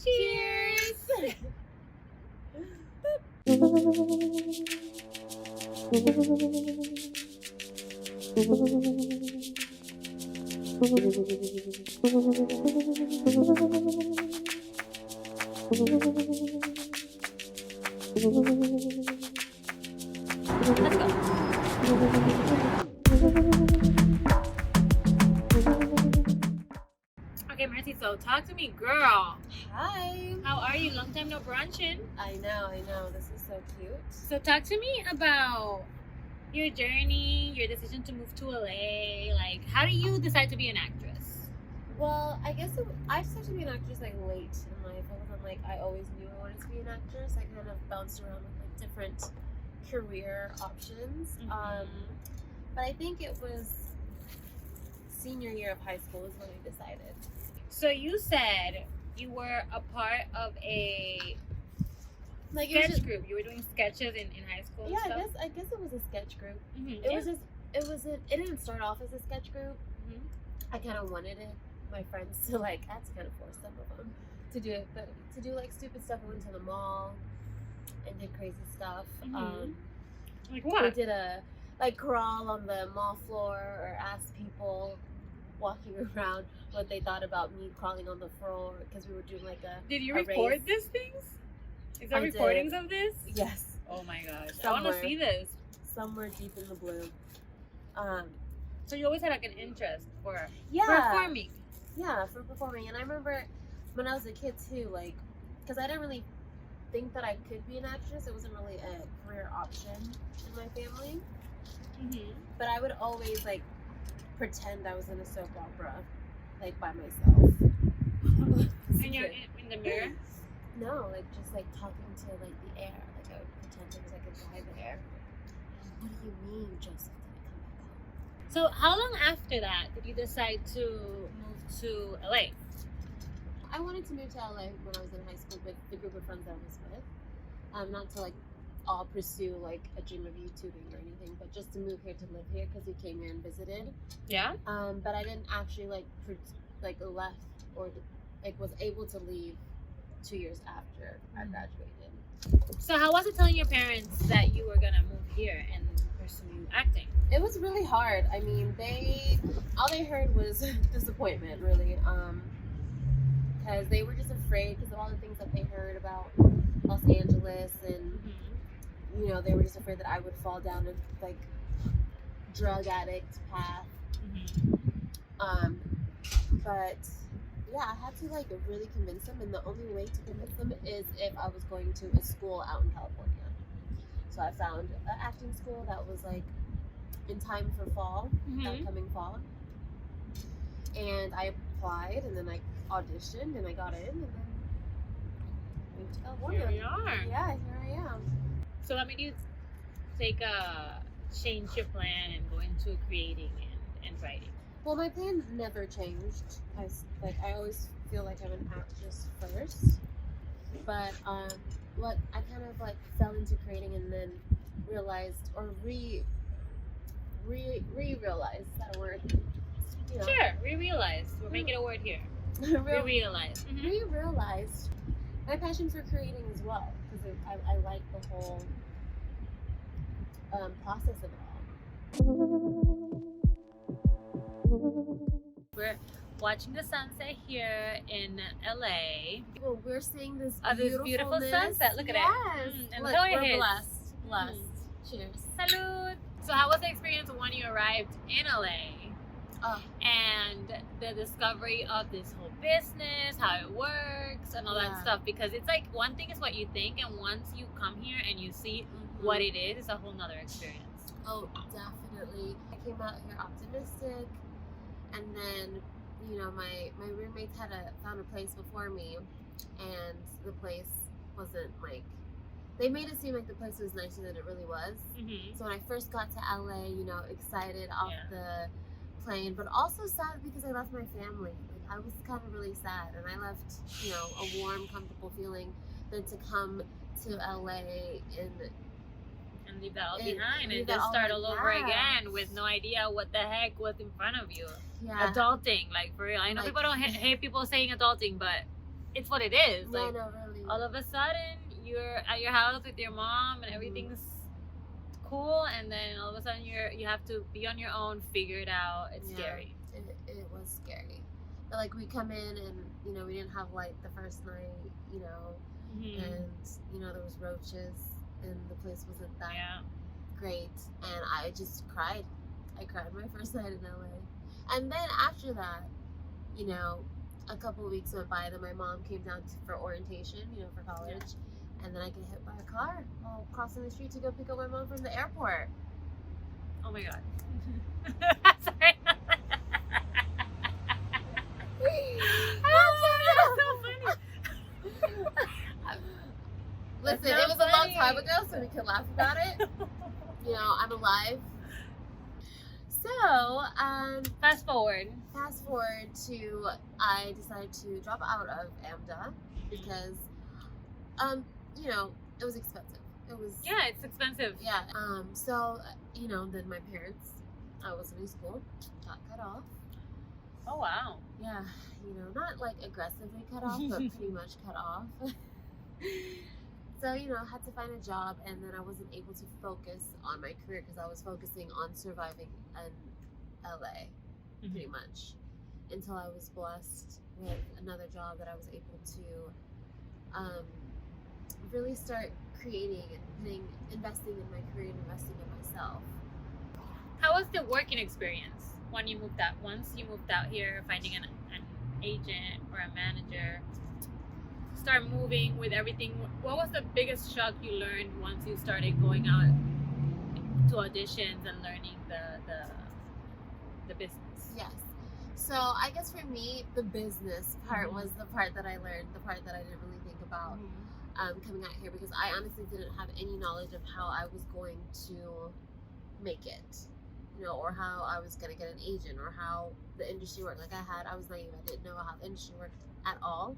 Cheers! Let's go. Okay, Mercy, so talk to me, girl. Hi. How are you? Long time no brunching. I know. This is so cute. So talk to me about your journey, your decision to move to LA. Like, how do you decide to be an actress? Well, I guess I started to be an actress like late in life. I always knew I wanted to be an actress. I kind of bounced around with like different career options. But I think it was senior year of high school is when I decided. So you said you were a part of a sketch group. You were doing sketches in high school. Yeah, and stuff? I guess it was a sketch group. Mm-hmm. It didn't start off as a sketch group. Mm-hmm. I kind of wanted it. My friends to I had to kind of force some of them to do it, but to do like stupid stuff. I went to the mall and did crazy stuff. Mm-hmm. Like what? We did a crawl on the mall floor or ask people walking around what they thought about me crawling on the floor because we were doing like a. Did you a record race. these things? Is there I recordings did. of this? Yes. Oh my gosh, I Somewhere. want to see this. Somewhere deep in the blue. So you always had like an interest for Yeah. performing. Yeah, for performing. And I remember when I was a kid too, because I didn't really think that I could be an actress. It wasn't really a career option in my family. Mm-hmm. But I would always pretend I was in a soap opera, by myself. And you're in the mirror? No, just talking to the air. I would pretend it was a guy there. What do you mean, Joseph? So how long after that did you decide to move to LA? I wanted to move to LA when I was in high school with the group of friends that I was with. Not to all pursue a dream of YouTubing or anything, but just to move here to live here because we came here and visited. Yeah. But I didn't actually left or was able to leave 2 years after I graduated. So how was it telling your parents that you were gonna move here and pursue acting? It was really hard. I mean, all they heard was disappointment, really. Because they were just afraid because of all the things that they heard about Los Angeles, and they were just afraid that I would fall down a drug addict path. But yeah, I had to really convince them, and the only way to convince them is if I was going to a school out in California. So I found an acting school that was in time for fall, upcoming fall. And I applied, and then I auditioned, and I got in, and then moved to California. Here we are. Yeah, here I am. So that made you change your plan and go into creating and writing. Well, my plan never changed. I always feel like I'm an actress first, but I kind of fell into creating and then realized or realized that word. Sure, re-realized. We're making a word here. Re-realized. Re-realized my passion for creating as well, because I like the whole process of it all. We're watching the sunset here in LA. Well, we're seeing this beautiful sunset. Look at it. And look, go we're ahead. blessed. Cheers. Salud. So how was the experience when you arrived in LA? And the discovery of this whole business, how it works, and all that stuff? Because it's one thing is what you think, and once you come here and you see what it is, it's a whole nother experience. Oh, definitely. I came out here optimistic, and then my roommates found a place before me, and the place wasn't they made it seem like the place was nicer than it really was. So when I first got to LA, excited off the plane, but also sad because I left my family. I was kind of really sad, and I left a warm, comfortable feeling than to come to LA and leave that all behind and just start all over again with no idea what the heck was in front of you. Adulting, for real. I know people don't hate people saying adulting, but it's what it is. Yeah, Like, no, really. all of a sudden, you're at your house with your mom and everything's cool, and then all of a sudden you have to be on your own, figure it out. It's scary. It was scary. But like, we come in and, you know, we didn't have light the first night, you know, and, you know, there was roaches and the place wasn't that great, and I just cried. I cried my first night in LA. And then after that, you know, a couple of weeks went by, then my mom came down for orientation, you know, for college, and then I get hit by a car while crossing the street to go pick up my mom from the airport. Oh my god. Sorry. Listen, it was a long time ago, so we can laugh about it. You know, I'm alive. So, fast forward to, I decided to drop out of AMDA because, you know, it was expensive. It was. Yeah, it's expensive. Yeah. So, you know, then my parents, I was in school, got cut off. Oh, wow. Yeah, you know, not like aggressively cut off, but pretty much cut off. So, you know, I had to find a job, and then I wasn't able to focus on my career because I was focusing on surviving in LA, pretty much, until I was blessed with another job that I was able to really start creating and investing in my career and investing in myself. How was the working experience once you moved out here, finding an agent or a manager, start moving with everything? What was the biggest shock you learned once you started going out to auditions and learning the business? Yes. So I guess for me, the business part was the part that I learned, the part that I didn't really think about coming out here, because I honestly didn't have any knowledge of how I was going to make it, you know, or how I was going to get an agent, or how the industry worked. Like, I was naive. I didn't know how the industry worked at all.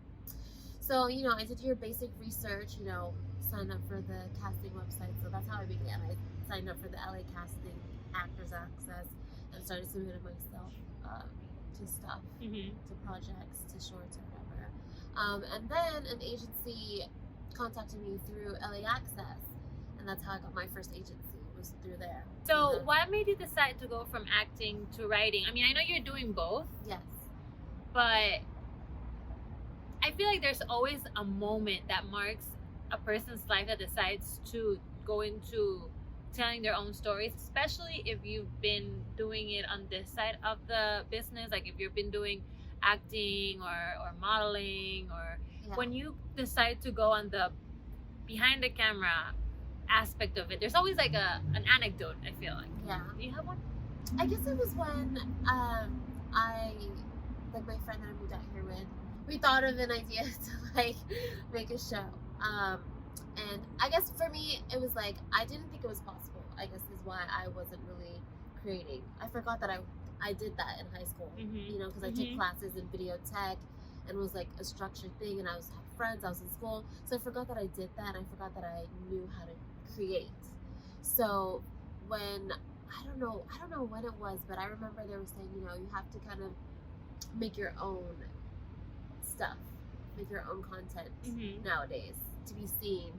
So, you know, I did your basic research, you know, signed up for the casting website. So that's how I began. I signed up for the LA Casting Actors Access and started submitting myself to stuff, to projects, to shorts, or whatever. And then an agency contacted me through LA Access, and that's how I got my first agency, was through there. So what made you decide to go from acting to writing? I mean, I know you're doing both. Yes. But I feel like there's always a moment that marks a person's life that decides to go into telling their own stories, especially if you've been doing it on this side of the business, like if you've been doing acting or modeling, or when you decide to go on the behind the camera aspect of it, there's always like an anecdote, I feel like. Yeah. Do you have one? I guess it was when like my friend that I moved out here with, we thought of an idea to like make a show. And I guess for me, it was like, I didn't think it was possible, I guess is why I wasn't really creating. I forgot that I did that in high school, you know, because I took classes in video tech, and it was like a structured thing, and I had friends, I was in school, so I forgot that I did that, and I forgot that I knew how to create. So when, I don't know when it was, but I remember they were saying, you know, you have to kind of make your own stuff, make your own content nowadays to be seen,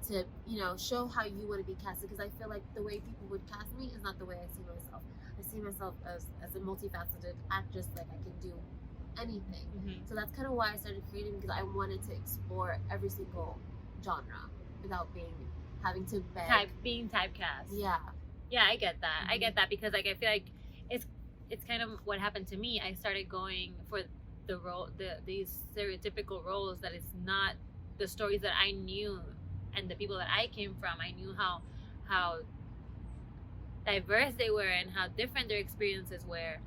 to, you know, show how you want to be casted, because I feel like the way people would cast me is not the way I see myself. I see myself as a multifaceted actress, like I can do anything. So that's kind of why I started creating, because I wanted to explore every single genre without having to beg. Being typecast. Yeah, I get that. I get that, because like I feel like it's kind of what happened to me. I started going for the role, these stereotypical roles that it's not the stories that I knew and the people that I came from. I knew how diverse they were, and how different their experiences were,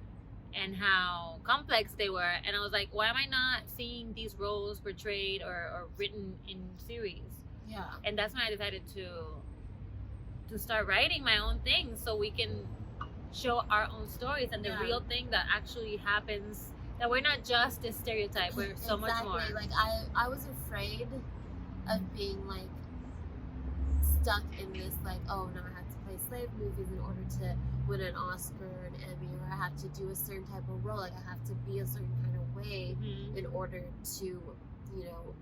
and how complex they were. And I was like, why am I not seeing these roles portrayed or written in series? Yeah. And that's when I decided to start writing my own things, so we can show our own stories and the real thing that actually happens, that we're not just a stereotype, we're so much more. Like I was afraid of being like stuck in this, like, oh no, I have to play slave movies in order to win an Oscar, an Emmy, or I have to do a certain type of role, like I have to be a certain kind of way in order to, you know,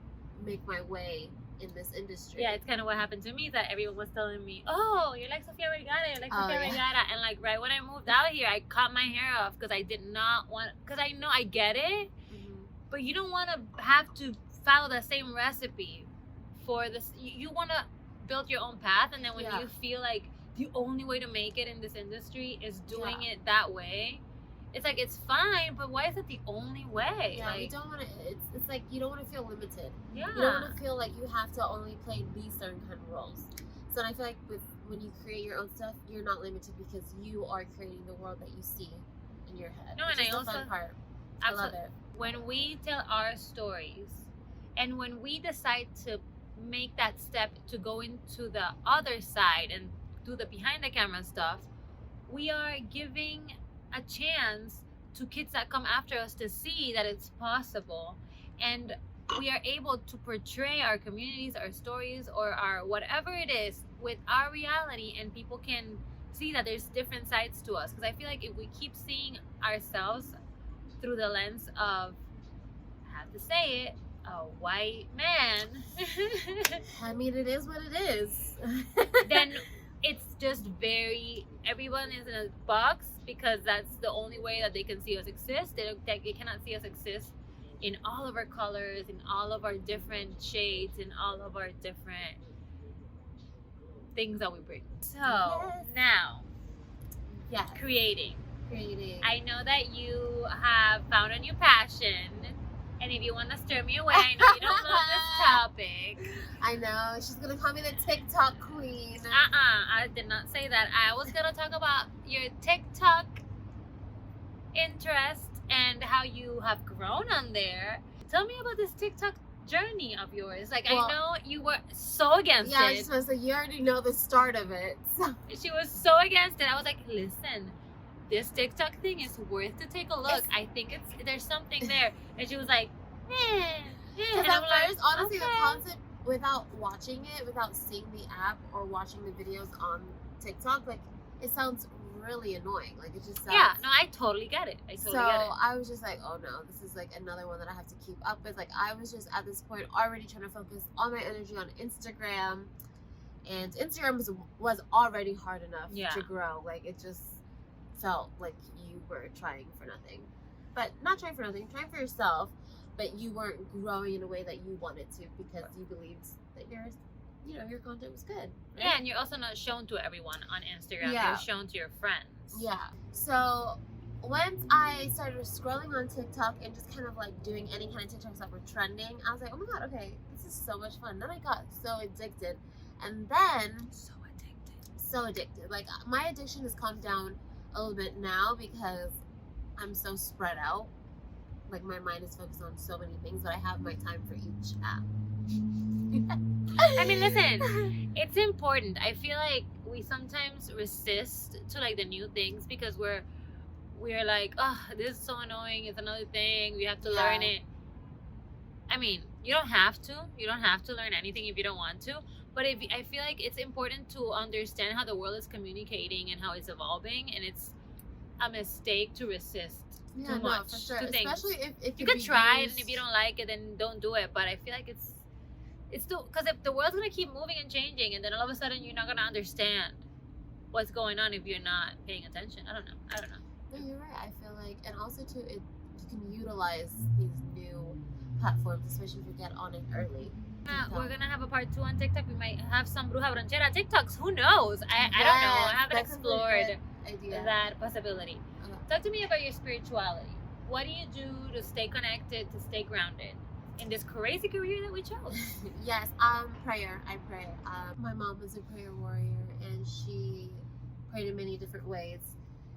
make my way in this industry. Yeah, it's kind of what happened to me, that everyone was telling me, oh, you're like Sofia Vergara, you're like Sofia Vergara. And like right when I moved out here, I cut my hair off because I did not want, because I know I get it, but you don't want to have to follow the same recipe for this. You want to build your own path, and then when you feel like the only way to make it in this industry is doing it that way, it's like, it's fine, but why is it the only way? Yeah, like, you don't want to. It's like you don't want to feel limited. Yeah, you don't want to feel like you have to only play these certain kind of roles. So I feel like when you create your own stuff, you're not limited because you are creating the world that you see in your head. No, and I also, fun part. I love it. When we tell our stories, and when we decide to make that step to go into the other side and do the behind the camera stuff, we are giving a chance to kids that come after us to see that it's possible, and we are able to portray our communities, our stories, or our whatever it is with our reality, and people can see that there's different sides to us. Because I feel like if we keep seeing ourselves through the lens of, I have to say it, a white man, I mean, it is what it is. then it's just everyone is in a box, because that's the only way that they can see us exist. They cannot see us exist in all of our colors, in all of our different shades, in all of our different things that we bring. So now, creating. I know that you have found a new passion, and if you want to stir me away, I know you don't love this topic. I know, she's gonna call me the TikTok queen. I did not say that. I was gonna talk about your TikTok interest and how you have grown on there. Tell me about this TikTok journey of yours. Like, well, I know you were so against it. Yeah, I was supposed to say, you already know the start of it. She was so against it. I was like, listen, this TikTok thing is worth to take a look. I think there's something there. And she was like, Because at first, honestly, the concept, without watching it, without seeing the app or watching the videos on TikTok, like, it sounds really annoying. Like, it just sounds... Yeah, no, I totally get it. I totally get it. So I was just like, oh no, this is like another one that I have to keep up with. Like, I was just at this point already trying to focus all my energy on Instagram, and Instagram was already hard enough to grow. Like, it just felt like you were trying for nothing. But not trying for nothing, trying for yourself, but you weren't growing in a way that you wanted to because you believed that your content was good. Right? Yeah, and you're also not shown to everyone on Instagram. You're shown to your friends. Yeah. So once I started scrolling on TikTok and just kind of like doing any kind of TikToks that were trending, I was like, oh my god, okay, this is so much fun. Then I got so addicted. And then so addicted. Like, my addiction has calmed down a little bit now because I'm so spread out. Like, my mind is focused on so many things, but I have my time for each app. I mean, listen, it's important. I feel like we sometimes resist to like the new things because we're like, oh, this is so annoying. It's another thing. We have to learn it. I mean, you don't have to. You don't have to learn anything if you don't want to. But I feel like it's important to understand how the world is communicating and how it's evolving, and it's a mistake to resist too much. For sure. To things. Especially if you could try it, and if you don't like it, then don't do it. But I feel like it's still, because if the world's gonna keep moving and changing, and then all of a sudden you're not gonna understand what's going on if you're not paying attention. I don't know. No, you're right. I feel like, and also too, you can utilize these new platforms, especially if you get on it early. We're gonna have a part 2 on TikTok. We might have some Bruja Brunchera TikToks. Who knows? I don't know. I haven't explored that possibility. Okay. Talk to me about your spirituality. What do you do to stay connected, to stay grounded in this crazy career that we chose? Yes, prayer. I pray. My mom was a prayer warrior, and she prayed in many different ways.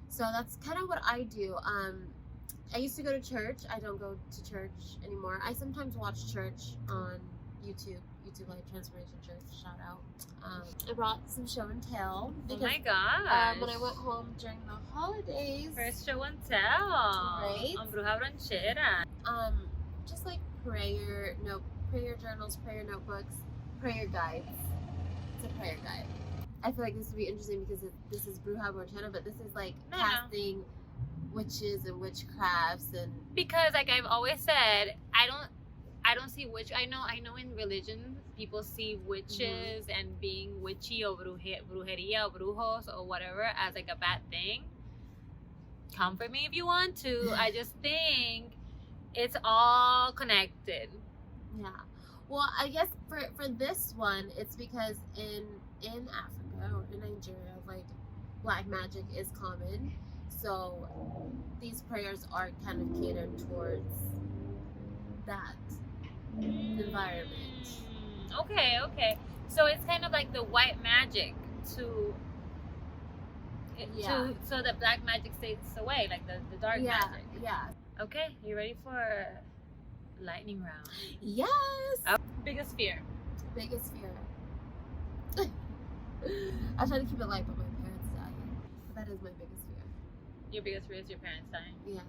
So that's kind of what I do. I used to go to church. I don't go to church anymore. I sometimes watch church on YouTube Life Transformation Church, shout out. I brought some show and tell. Because, oh my god! When I went home during the holidays. First show and tell. Right? On Bruja Brunchera. Just like prayer journals, prayer notebooks, prayer guides. It's a prayer guide. I feel like this would be interesting because this is Bruja Brunchera, but this is like casting witches and witchcrafts and... Because like I've always said, I don't see witch. I know in religion people see witches and being witchy or brujeria or brujos or whatever as like a bad thing. Come for me if you want to. I just think it's all connected. Yeah. Well, I guess for this one, it's because in Africa or in Nigeria, like black magic is common, so these prayers are kind of catered towards that environment. Okay. So it's kind of like the white magic to so the black magic stays away, like the dark magic. Yeah. Okay, you ready for lightning round? Yes. Biggest fear. Biggest fear. I try to keep it light, but my parents dying. That is my biggest fear. Your biggest fear is your parents dying. Yeah.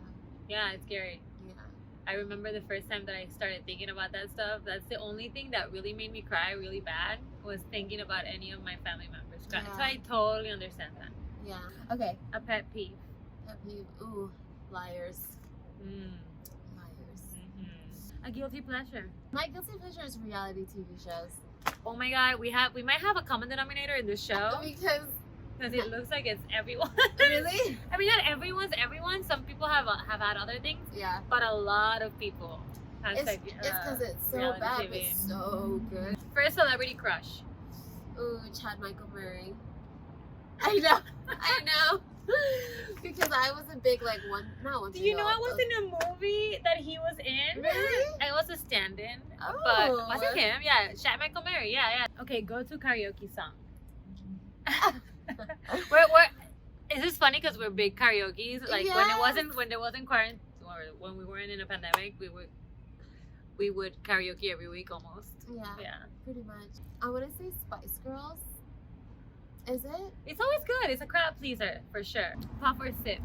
Yeah, it's scary. Yeah. I remember the first time that I started thinking about that stuff. That's the only thing that really made me cry really bad, was thinking about any of my family members crying. Yeah. So I totally understand that. Yeah. Okay. A pet peeve. Pet peeve. Ooh, liars. Mm. Liars. Mm-hmm. A guilty pleasure. My guilty pleasure is reality TV shows. Oh my god, we might have a common denominator in this show Because it looks like it's everyone. really? I mean, not everyone's everyone. Some people have had other things, Yeah. but a lot of people. It's because it's so reality bad, TV. but it's so good. First celebrity crush. Ooh, Chad Michael Murray. I know. Because I was a big Do you know I was in a movie that he was in? Really? I was a stand-in. Oh. But was it him? Yeah, Chad Michael Murray. Yeah. Okay, go to karaoke song. we're Is this funny because we're big karaoke's? Like when there wasn't quarantine, or when we weren't in a pandemic, we would karaoke every week almost. Yeah. Pretty much. I want to say Spice Girls. Is it? It's always good. It's a crowd pleaser for sure. Pop or sip.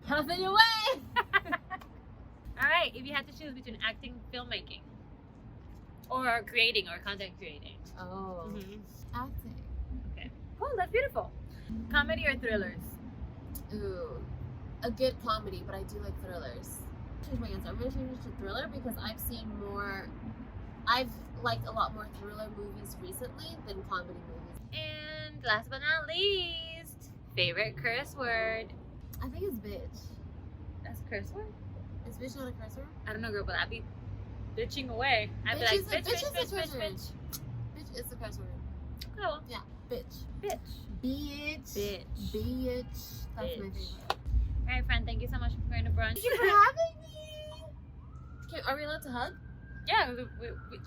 Puff it away. All right. If you had to choose between acting, filmmaking, or creating or content creating. Oh. Mm-hmm. Acting. Okay. Cool. That's beautiful. Comedy or thrillers? Ooh. A good comedy, but I do like thrillers. Change my answer. I'm going to change it to thriller because I've liked a lot more thriller movies recently than comedy movies. And last but not least, favorite curse word. I think it's bitch. That's a curse word? Is bitch not a curse word? I don't know, girl, but I'd be bitching away. I'd be Bitch like, is a- bitch. Bitch is a curse word. Oh, well. Yeah. Bitch. Bitch. Bitch. Bitch. Bitch. That's my Bitch. favorite. All right, friend. Thank you so much for going to brunch. Thank you for having me. Okay, are we allowed to hug? Yeah,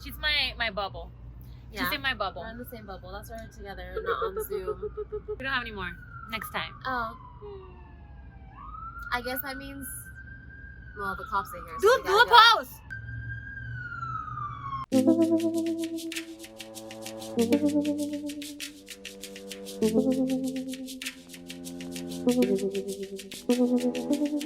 she's my bubble. Yeah. She's in my bubble. We're in the same bubble. That's why we're together, not on Zoom. We don't have any more. Next time. Oh. I guess that means, well, the cops are here. Do So we a gotta go. pause.